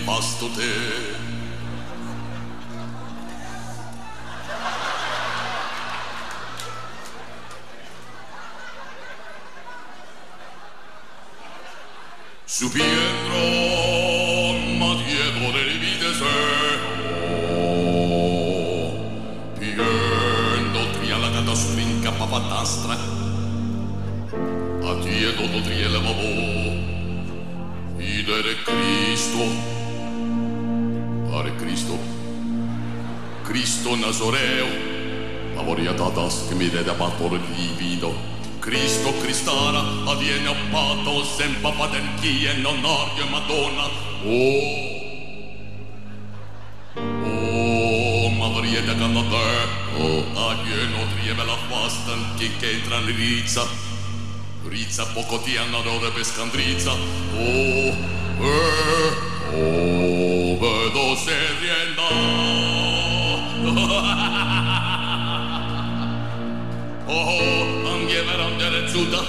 nefasto te. Subiendo ma dietro del mi deseo, piendo triala cata strinca papatastra, a dietro do triele babo, idere Cristo, are Cristo, Cristo Nazoreo, avoria tatas che mi rede patore livido. Cristo Cristara avviene a pato sempre patenchi e non orgio Madonna. Oh, Maria da Canada, avviene trieve la fasta che entra in Rizza poco ti hanno d'ora per scandrizza. Vedo se rienda. Anche verandere Giuda,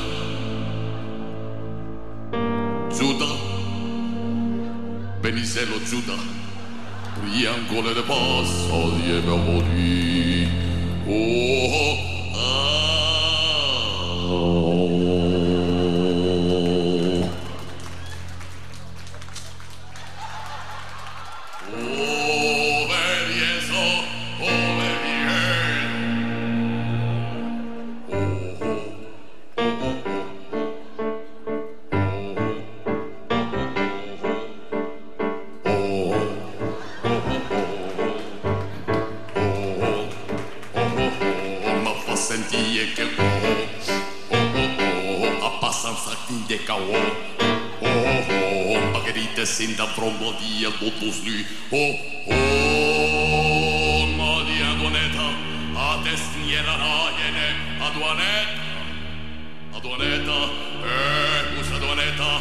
Benisello Giuda, triangolo de passo di Ebamori. Sind da trombo di totus nu. Maria Doneta, a destiniera raiene, Aduaneta, usa Aduaneta.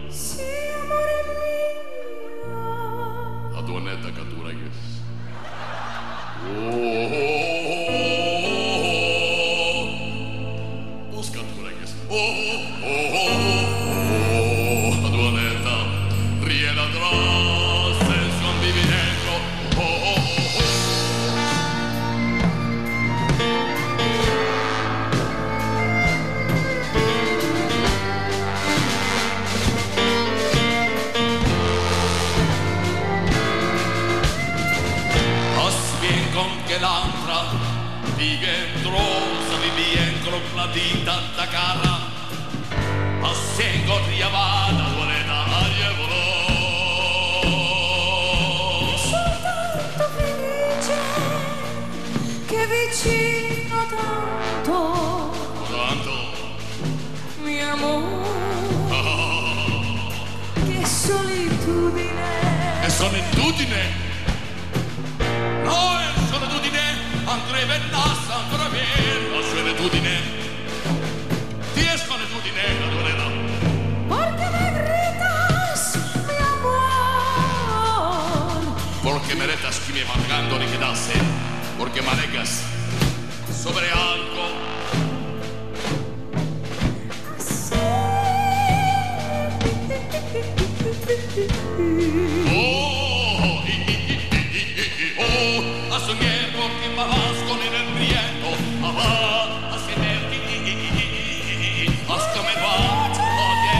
Sì, amore mio. Aduaneta catura yes. Os catura yes. L'altra rientrosa di rientro la dita da cara assengo riavada voleta aglievolo Soltanto felice che vicino tanto mi amore che solitudine no Andrei vennasse ancora meno la solitudine. Ti è solitudine, Adorena. Porque me gritas, mi amor. Porque me retas que me vangando ni quedase. Porque me alegas sobre algo. A soñar porque me vas con el embriago, a semerti, hasta me va, oye,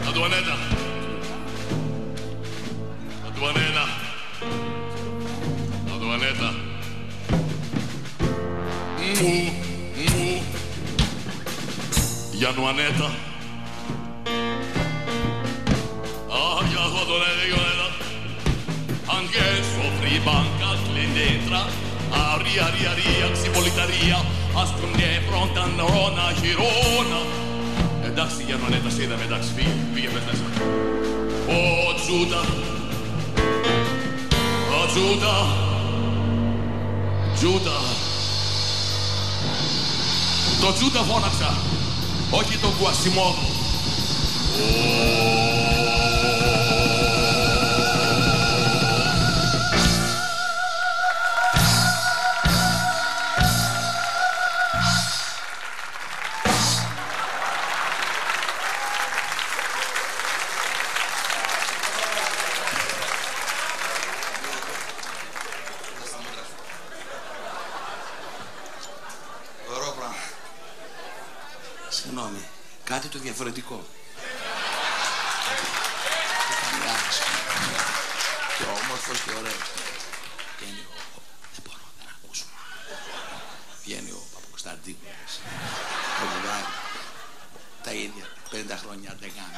Aduaneta, Januaneta. Ja, Adoneta. Anche soffri banca l'entra. Aria, xipolitaria. Ascunde pronta Rona, Girona. Εντάξει, Januaneta, σε είδαμε, εντάξει, πήγε μες μέσα. Τζούτα. Το Τζούτα φώναξα, όχι τον Κουασιμόδο. Συγγνώμη, κάτι το διαφορετικό. Και όμορφος και ωραίος. Βγαίνει δεν μπορώ, δεν ακούσω. Βγαίνει ο Παπακοσταντίνος. Το βουλγάρι. Τα ίδια, 50 χρόνια δεν κάνει.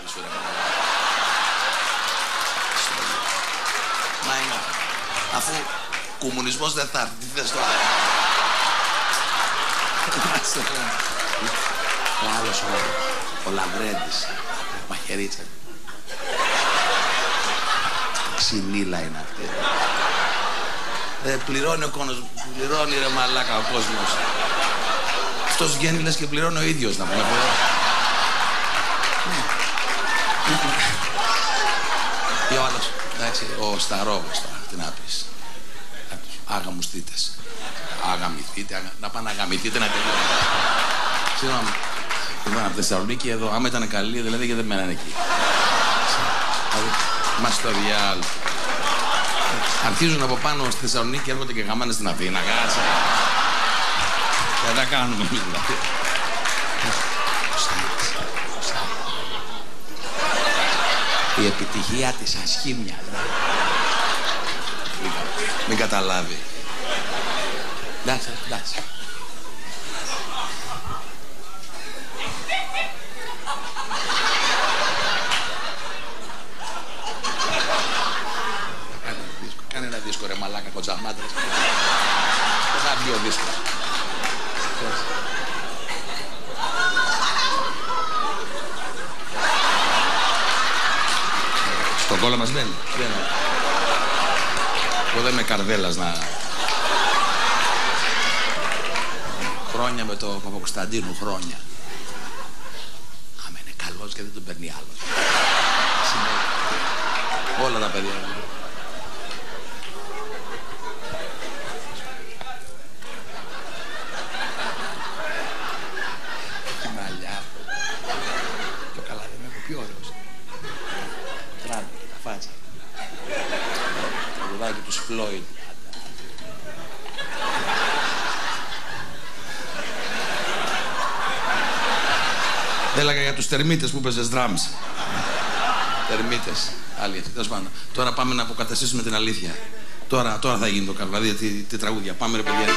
Μα είναι, αφού κομμουνισμός δεν θα έρθει, τι θες τώρα. Ο άλλος, ο Λαβρέντης, μαχαιρίτσα. Ξυνήλα είναι αυτή. Πληρώνει ο κόσμος, πληρώνει ρε μαλάκα ο κόσμος. Αυτός βγαίνει λες και πληρώνει ο ίδιος να πούμε. Ή ο άλλος, εντάξει, ο Σταρόβος τώρα, τι να πεις. Αγαμουστήτες. Αγαμηθείτε, να πάνε να αγαμηθείτε να τελειώνετε. Συγγνώμη. Λοιπόν, από τη Θεσσαλονίκη εδώ, άμα ήταν καλή, δηλαδή γιατί δεν μένανε εκεί. Μας το διάλογο. Αρχίζουν από πάνω στη Θεσσαλονίκη, έρχονται και γαμάνε στην Αθήνα. Κάτσε. Δεν τα κάνουμε εμείς δηλαδή. Η επιτυχία της ασχήμια. Μην καταλάβει. Εντάξει, εντάξει. Κάνε ένα δίσκο ρε μαλάκα κοτσαμάτρες. Ένα δύο δίσκο. Στον κόλλο μας μπαίνει. Εγώ δεν είμαι καρδέλας να... Χρόνια με το Παπακοσταντίνου, χρόνια. Άμα είναι καλός και δεν τον παίρνει άλλος. Όλα τα παιδιά. Τι μαλλιά. Το καλά δεν έχω πιο ωραίος. Τράβει τα φάτσα. Το βουδάκι τους Φλόιντ. Έλεγα για τους τερμίτες που παίζες drums. Τερμίτες. Άλλη, τέλος πάντων. Τώρα πάμε να αποκαταστήσουμε την αλήθεια. Τώρα θα γίνει το καλό. Δηλαδή τι τραγούδια. Πάμε ρε παιδιά.